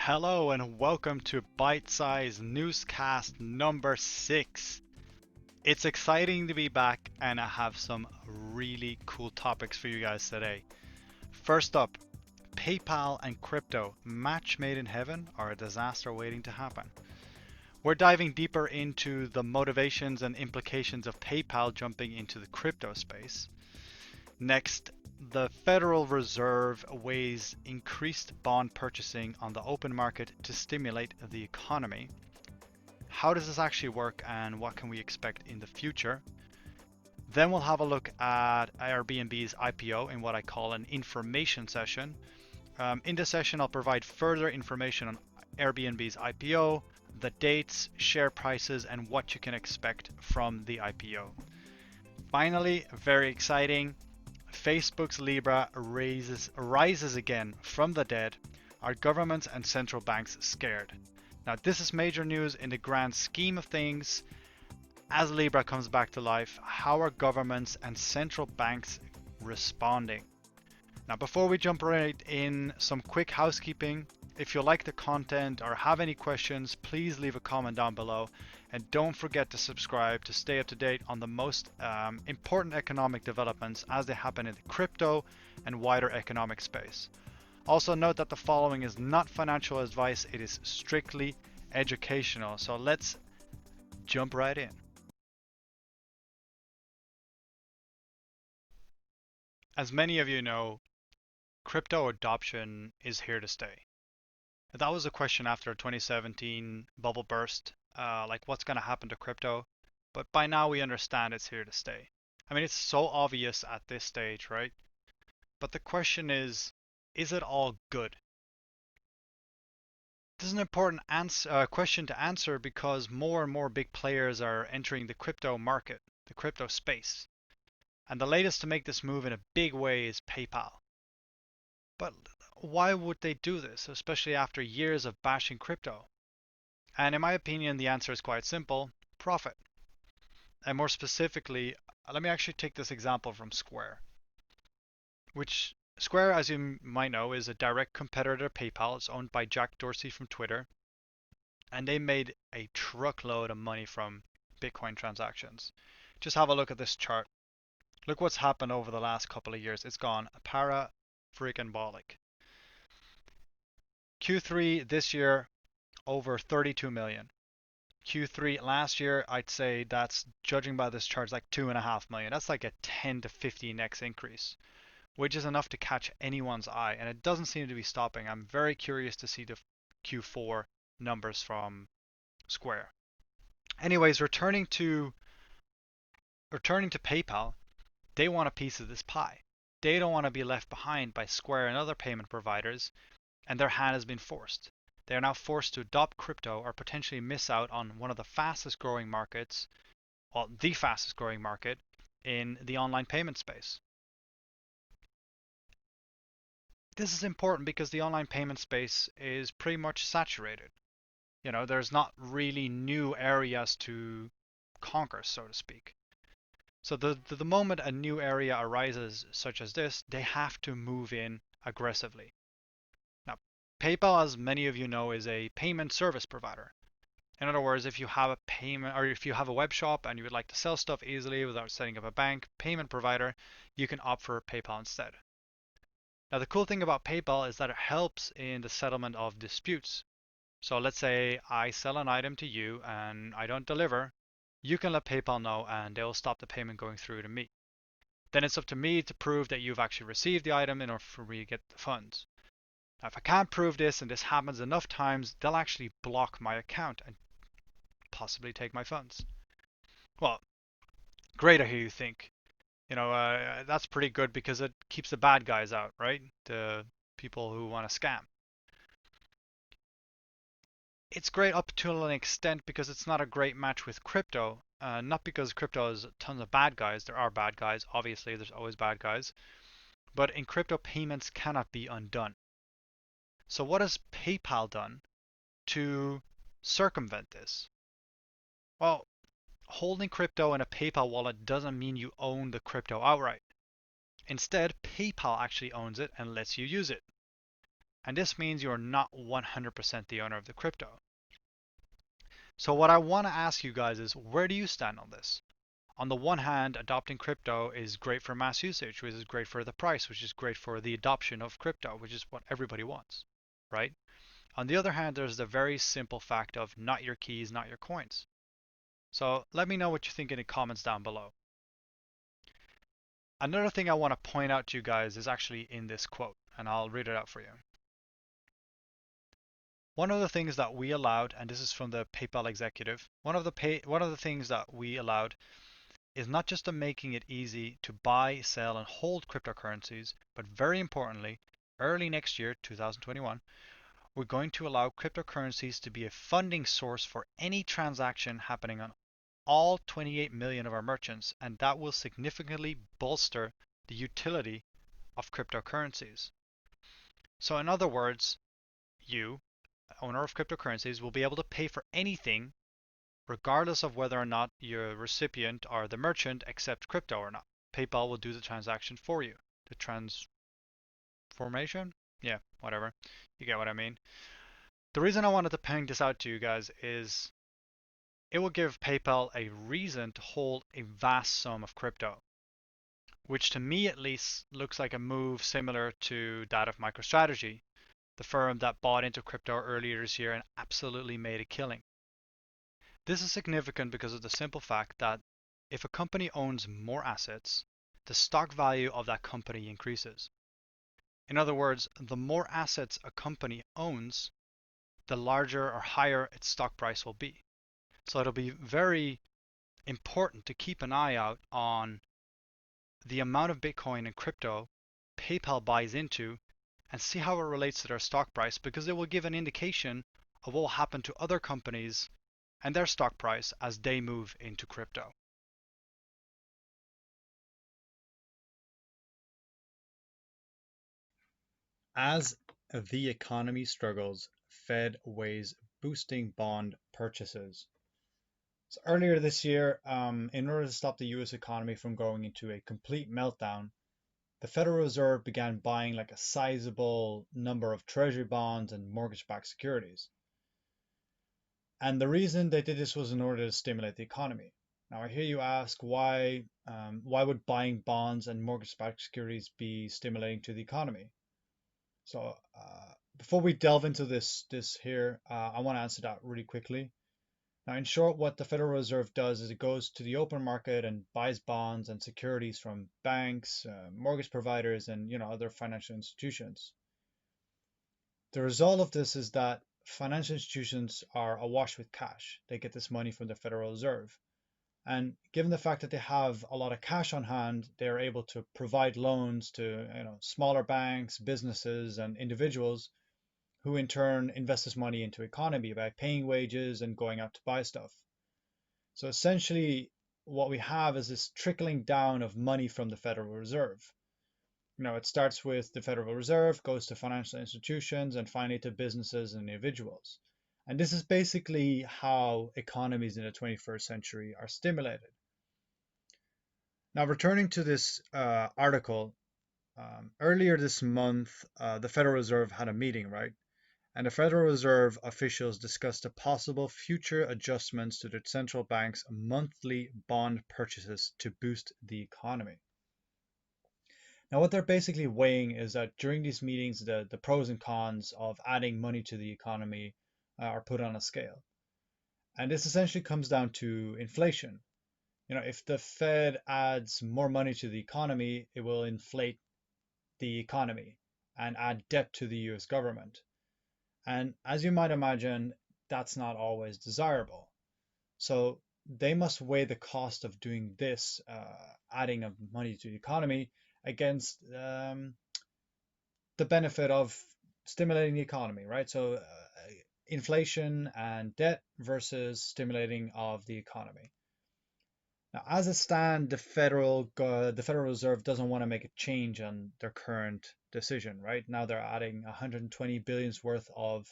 Hello and welcome to Bytesize Newscast number 6. It's exciting to be back and I have some really cool topics for you guys today. First up, PayPal and crypto, match made in heaven or a disaster waiting to happen? We're diving deeper into the motivations and implications of PayPal jumping into the crypto space. Next, the Federal Reserve weighs increased bond purchasing on the open market to stimulate the economy. How does this actually work and what can we expect in the future? Then we'll have a look at Airbnb's IPO in what I call an information session. In this session, I'll provide further information on Airbnb's IPO, the dates, share prices, and what you can expect from the IPO. Finally, very exciting, Facebook's Libra rises again from the dead. Are governments and central banks scared? Now, this is major news in the grand scheme of things. As Libra comes back to life, how are governments and central banks responding? Now, before we jump right in, some quick housekeeping. If you like the content or have any questions, please leave a comment down below. And don't forget to subscribe to stay up to date on the most important economic developments as they happen in the crypto and wider economic space. Also note that the following is not financial advice, it is strictly educational. So let's jump right in. As many of you know, crypto adoption is here to stay. That was a question after the 2017 bubble burst, like what's going to happen to crypto? But by now we understand it's here to stay. I mean, it's so obvious at this stage, right? But the question is it all good? This is an important question to answer because more and more big players are entering the crypto market, the crypto space. And the latest to make this move in a big way is PayPal. But why would they do this, especially after years of bashing crypto? And in my opinion, the answer is quite simple: profit. And more specifically, let me actually take this example from Square, which Square, as you might know, is a direct competitor to PayPal. It's owned by Jack Dorsey from Twitter, and they made a truckload of money from Bitcoin transactions. Just have a look at this chart. Look what's happened over the last couple of years. It's gone para freaking bolic. Q3 this year, over 32 million. Q3 last year, I'd say that's, judging by this chart, like 2.5 million. That's like a 10 to 15x increase, which is enough to catch anyone's eye, and it doesn't seem to be stopping. I'm very curious to see the Q4 numbers from Square. Anyways, returning to PayPal, they want a piece of this pie. They don't want to be left behind by Square and other payment providers, and their hand has been forced. They are now forced to adopt crypto or potentially miss out on one of the fastest growing markets, well, the fastest growing market in the online payment space. This is important because the online payment space is pretty much saturated. There's not really new areas to conquer, so to speak. So the moment a new area arises such as this, they have to move in aggressively. Now, PayPal, as many of you know, is a payment service provider. In other words, if you have a payment or if you have a web shop and you would like to sell stuff easily without setting up a bank payment provider, you can opt for PayPal instead. Now, the cool thing about PayPal is that it helps in the settlement of disputes. So let's say I sell an item to you and I don't deliver, you can let PayPal know and they'll stop the payment going through to me. Then it's up to me to prove that you've actually received the item in order for me to get the funds. Now, if I can't prove this and this happens enough times, they'll actually block my account and possibly take my funds. Well, great, I hear you think. That's pretty good because it keeps the bad guys out, right? The people who want to scam. It's great up to an extent because it's not a great match with crypto. Not because crypto has tons of bad guys. There are bad guys. Obviously, there's always bad guys. But in crypto, payments cannot be undone. So what has PayPal done to circumvent this? Well, holding crypto in a PayPal wallet doesn't mean you own the crypto outright. Instead, PayPal actually owns it and lets you use it. And this means you're not 100% the owner of the crypto. So what I want to ask you guys is, where do you stand on this? On the one hand, adopting crypto is great for mass usage, which is great for the price, which is great for the adoption of crypto, which is what everybody wants, right? On the other hand, there's the very simple fact of not your keys, not your coins. So let me know what you think in the comments down below. Another thing I want to point out to you guys is actually in this quote, and I'll read it out for you. One of the things that we allowed, and this is from the PayPal executive, one of the things that we allowed is not just making it easy to buy, sell, and hold cryptocurrencies, but very importantly, early next year, 2021, we're going to allow cryptocurrencies to be a funding source for any transaction happening on all 28 million of our merchants, and that will significantly bolster the utility of cryptocurrencies. So in other words, you, owner of cryptocurrencies, will be able to pay for anything regardless of whether or not your recipient or the merchant accepts crypto or not. PayPal will do the transaction for you. The transformation? Yeah, whatever. You get what I mean. The reason I wanted to point this out to you guys is it will give PayPal a reason to hold a vast sum of crypto, which to me at least looks like a move similar to that of MicroStrategy, the firm that bought into crypto earlier this year and absolutely made a killing. This is significant because of the simple fact that if a company owns more assets, the stock value of that company increases. In other words, the more assets a company owns, the larger or higher its stock price will be. So it'll be very important to keep an eye out on the amount of Bitcoin and crypto PayPal buys into and see how it relates to their stock price, because it will give an indication of what will happen to other companies and their stock price as they move into crypto. As the economy struggles, Fed weighs boosting bond purchases. So earlier this year, in order to stop the US economy from going into a complete meltdown, the Federal Reserve began buying like a sizable number of treasury bonds and mortgage-backed securities. And the reason they did this was in order to stimulate the economy. Now, I hear you ask why would buying bonds and mortgage-backed securities be stimulating to the economy? So before we delve into this here, I want to answer that really quickly. Now, in short, what the Federal Reserve does is it goes to the open market and buys bonds and securities from banks, mortgage providers, and other financial institutions. The result of this is that financial institutions are awash with cash. They get this money from the Federal Reserve. And given the fact that they have a lot of cash on hand, they're able to provide loans to smaller banks, businesses, and individuals who in turn invest this money into economy by paying wages and going out to buy stuff. So essentially, what we have is this trickling down of money from the Federal Reserve. It starts with the Federal Reserve, goes to financial institutions, and finally to businesses and individuals. And this is basically how economies in the 21st century are stimulated. Now, returning to this article, earlier this month, the Federal Reserve had a meeting, right? And the Federal Reserve officials discussed the possible future adjustments to the central bank's monthly bond purchases to boost the economy. Now, what they're basically weighing is that during these meetings, the pros and cons of adding money to the economy are put on a scale. And this essentially comes down to inflation. If the Fed adds more money to the economy, it will inflate the economy and add debt to the US government. And as you might imagine, that's not always desirable. So they must weigh the cost of doing this, adding of money to the economy, against the benefit of stimulating the economy, right? So inflation and debt versus stimulating of the economy. Now, as it stands, the Federal Reserve doesn't want to make a change on their current decision, right? Now they're adding 120 billions worth of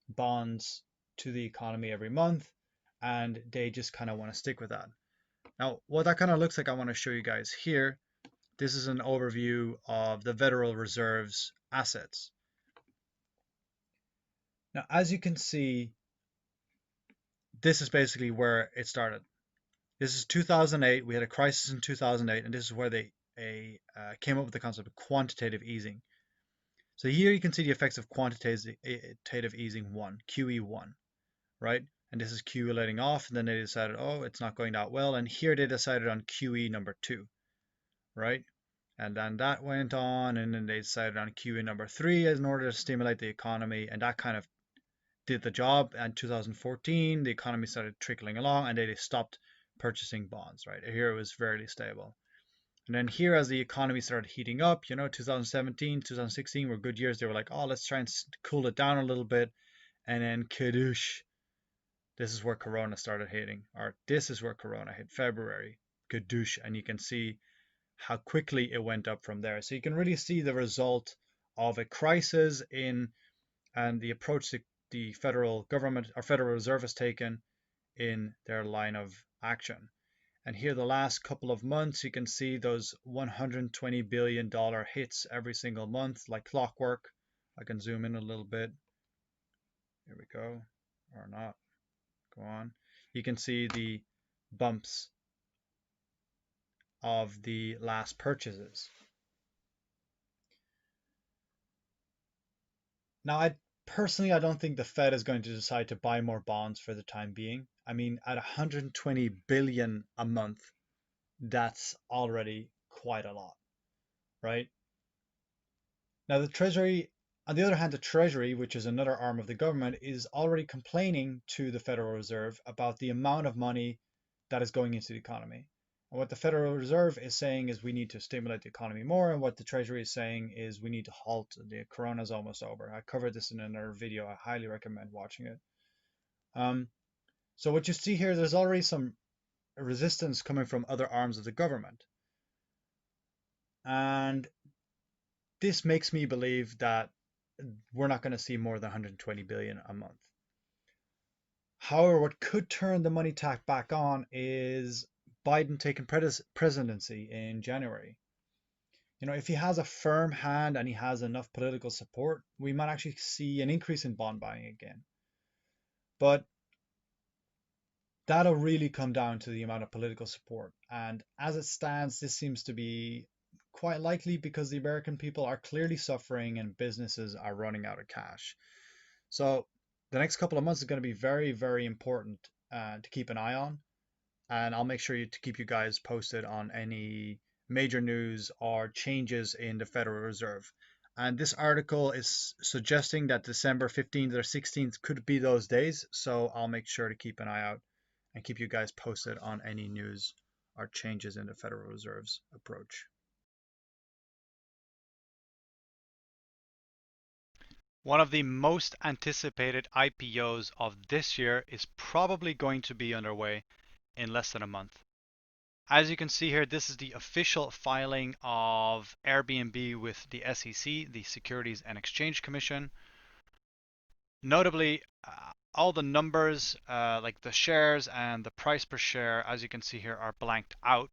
bonds to the economy every month, and they just kind of want to stick with that. Now, what that kind of looks like, I want to show you guys here. This is an overview of the Federal Reserve's assets. Now, as you can see, this is basically where it started. This is 2008. We had a crisis in 2008, and this is where they came up with the concept of quantitative easing. So here you can see the effects of quantitative easing 1, QE1, right? And this is QE letting off, and then they decided, oh, it's not going that well. And here they decided on QE number 2, right? And then that went on, and then they decided on QE number 3 in order to stimulate the economy, and that kind of did the job. And 2014, the economy started trickling along, and they stopped purchasing bonds, right? Here it was fairly stable. And then here, as the economy started heating up, 2017, 2016 were good years. They were like, oh, let's try and cool it down a little bit. And then kadoosh, this is where Corona started hitting, or this is where Corona hit February, kadoosh. And you can see how quickly it went up from there. So you can really see the result of a crisis and the approach that the federal government or Federal Reserve has taken in their line of action. And here, the last couple of months, you can see those $120 billion hits every single month, like clockwork. I can zoom in a little bit. Here we go. Or not. Go on. You can see the bumps of the last purchases. Now, I don't think the Fed is going to decide to buy more bonds for the time being. I mean, at 120 billion a month, that's already quite a lot, right? Now, the Treasury, on the other hand, the Treasury, which is another arm of the government, is already complaining to the Federal Reserve about the amount of money that is going into the economy. And what the Federal Reserve is saying is we need to stimulate the economy more, and what the Treasury is saying is we need to halt. The Corona's almost over. I covered this in another video. I highly recommend watching it. Um, so what you see here, there's already some resistance coming from other arms of the government. And this makes me believe that we're not going to see more than 120 billion a month. However, what could turn the money tap back on is Biden taking presidency in January. If he has a firm hand and he has enough political support, we might actually see an increase in bond buying again. But that'll really come down to the amount of political support. And as it stands, this seems to be quite likely because the American people are clearly suffering and businesses are running out of cash. So the next couple of months is going to be very, very important to keep an eye on. And I'll make sure to keep you guys posted on any major news or changes in the Federal Reserve. And this article is suggesting that December 15th or 16th could be those days. So I'll make sure to keep an eye out and keep you guys posted on any news or changes in the Federal Reserve's approach. One of the most anticipated IPOs of this year is probably going to be underway in less than a month. As you can see here, this is the official filing of Airbnb with the SEC, the Securities and Exchange Commission. Notably, all the numbers, like the shares and the price per share, as you can see here, are blanked out.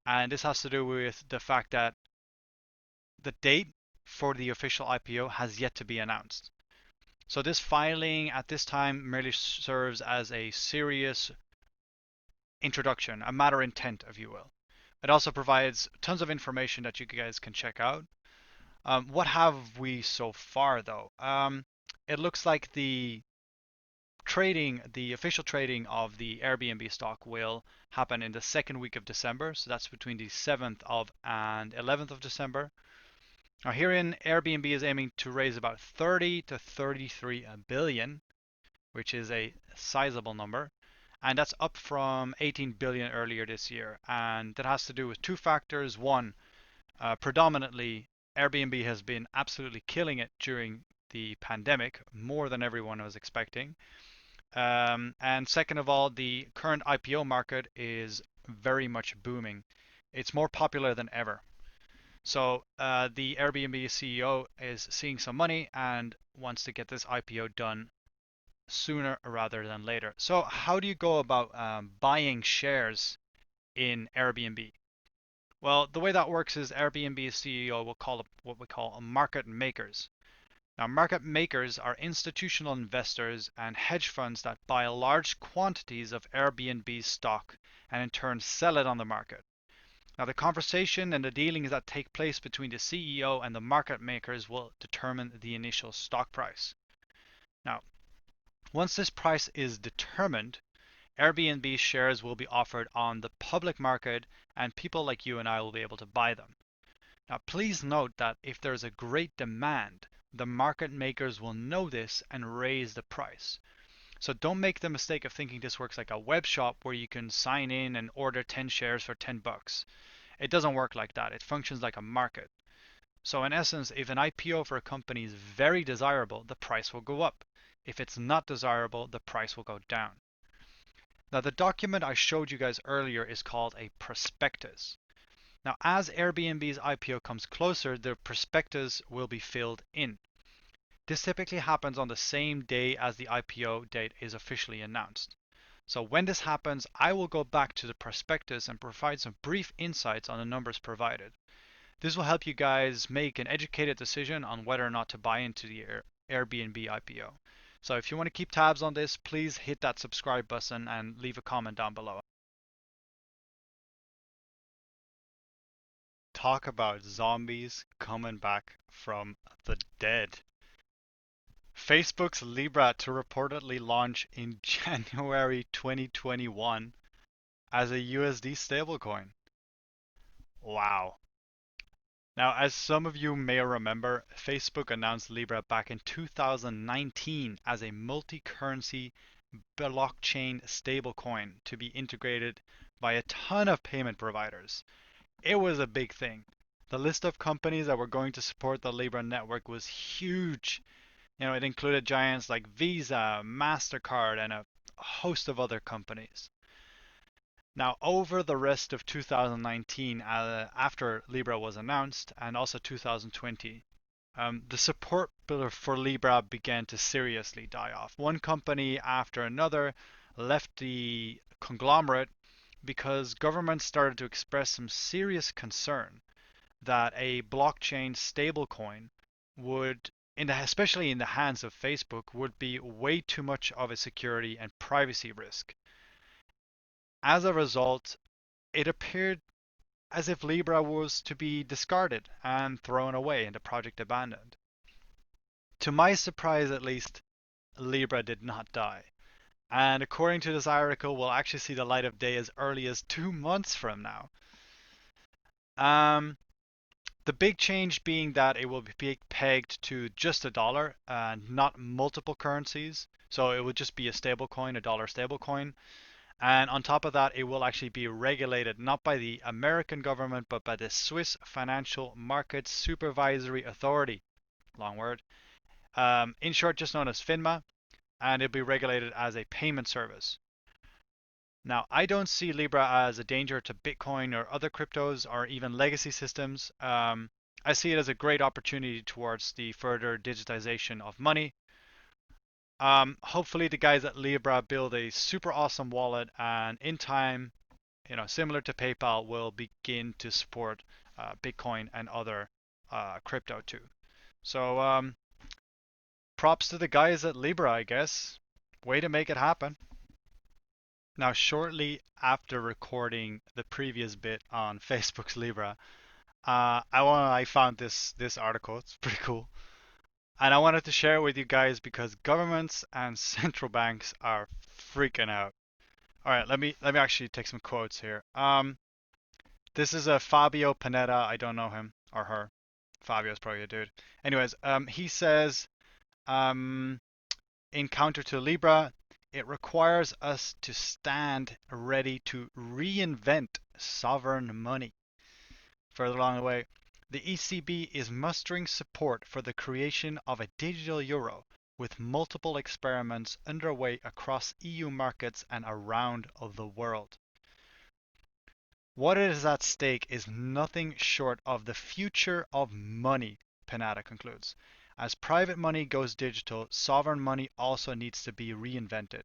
And this has to do with the fact that the date for the official IPO has yet to be announced. So this filing at this time merely serves as a serious introduction, a matter intent, if you will. It also provides tons of information that you guys can check out. What have we so far, though? It looks like the official trading of the Airbnb stock will happen in the second week of December. So that's between the 7th of and 11th of December. Now herein, Airbnb is aiming to raise about 30 to 33 billion, which is a sizable number. And that's up from 18 billion earlier this year. And that has to do with two factors. One, predominantly, Airbnb has been absolutely killing it during the pandemic, more than everyone was expecting. And second of all, the current IPO market is very much booming. It's more popular than ever. So the Airbnb CEO is seeing some money and wants to get this IPO done sooner rather than later. So how do you go about buying shares in Airbnb? Well, the way that works is Airbnb's CEO will call up what we call a market makers. Now, market makers are institutional investors and hedge funds that buy large quantities of Airbnb stock and in turn sell it on the market. Now, the conversation and the dealings that take place between the CEO and the market makers will determine the initial stock price. Now, once this price is determined, Airbnb shares will be offered on the public market and people like you and I will be able to buy them. Now, please note that if there's a great demand, the market makers will know this and raise the price. So don't make the mistake of thinking this works like a web shop where you can sign in and order 10 shares for 10 bucks. It doesn't work like that. It functions like a market. So in essence, if an IPO for a company is very desirable, the price will go up. If it's not desirable, the price will go down. Now, the document I showed you guys earlier is called a prospectus. Now, as Airbnb's IPO comes closer, the prospectus will be filled in. This typically happens on the same day as the IPO date is officially announced. So when this happens, I will go back to the prospectus and provide some brief insights on the numbers provided. This will help you guys make an educated decision on whether or not to buy into the Airbnb IPO. So if you want to keep tabs on this, please hit that subscribe button and leave a comment down below. Talk about zombies coming back from the dead. Facebook's Libra to reportedly launch in January 2021 as a USD stablecoin. Wow. Now, as some of you may remember, Facebook announced Libra back in 2019 as a multi-currency blockchain stablecoin to be integrated by a ton of payment providers. It was a big thing. The list of companies that were going to support the Libra network was huge. It included giants like Visa, MasterCard, and a host of other companies. Now, over the rest of 2019, after Libra was announced, and also 2020, the support for Libra began to seriously die off. One company after another left the conglomerate because governments started to express some serious concern that a blockchain stablecoin would, especially in the hands of Facebook, would be way too much of a security and privacy risk. As a result, it appeared as if Libra was to be discarded and thrown away and the project abandoned. To my surprise, at least, Libra did not die. And according to this article, we'll actually see the light of day as early as 2 months from now. The big change being that it will be pegged to just a dollar and not multiple currencies. So it would just be a stable coin, a dollar stable coin. And on top of that, it will actually be regulated not by the American government, but by the Swiss Financial Markets Supervisory Authority. Long word. In short, just known as FINMA, and it'll be regulated as a payment service. Now, I don't see Libra as a danger to Bitcoin or other cryptos or even legacy systems. I see it as a great opportunity towards the further digitization of money. Hopefully the guys at Libra build a super awesome wallet, and in time, similar to PayPal, will begin to support Bitcoin and other crypto too. So props to the guys at Libra, I guess. Way to make it happen. Now, shortly after recording the previous bit on Facebook's Libra, I found this article. It's pretty cool. And I wanted to share it with you guys because governments and central banks are freaking out. All right, let me actually take some quotes here. This is a Fabio Panetta. I don't know him or her. Fabio's probably a dude. Anyways, he says, in counter to Libra, it requires us to stand ready to reinvent sovereign money. Further along the way, the ECB is mustering support for the creation of a digital euro, with multiple experiments underway across EU markets and around the world. What is at stake is nothing short of the future of money, Panetta concludes. As private money goes digital, sovereign money also needs to be reinvented.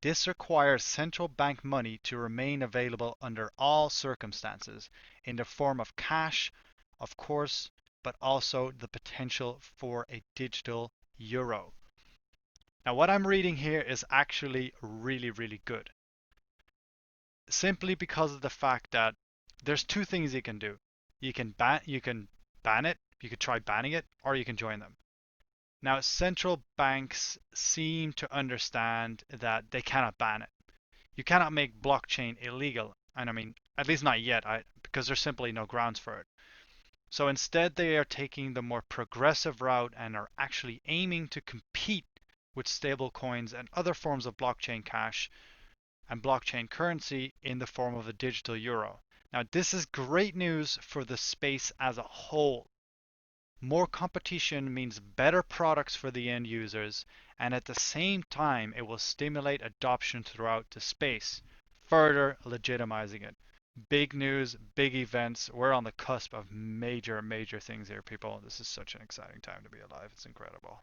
This requires central bank money to remain available under all circumstances, in the form of cash, of course, but also the potential for a digital euro. Now, what I'm reading here is actually really, really good. Simply because of the fact that there's two things you can do. You can ban it, you could try banning it, or you can join them. Now, central banks seem to understand that they cannot ban it. You cannot make blockchain illegal, and I mean, at least not yet, because there's simply no grounds for it. So instead, they are taking the more progressive route and are actually aiming to compete with stablecoins and other forms of blockchain cash and blockchain currency in the form of a digital euro. Now, this is great news for the space as a whole. More competition means better products for the end users, and at the same time, it will stimulate adoption throughout the space, further legitimizing it. Big news, big events. We're on the cusp of major, major things here, people. This is such an exciting time to be alive. It's incredible.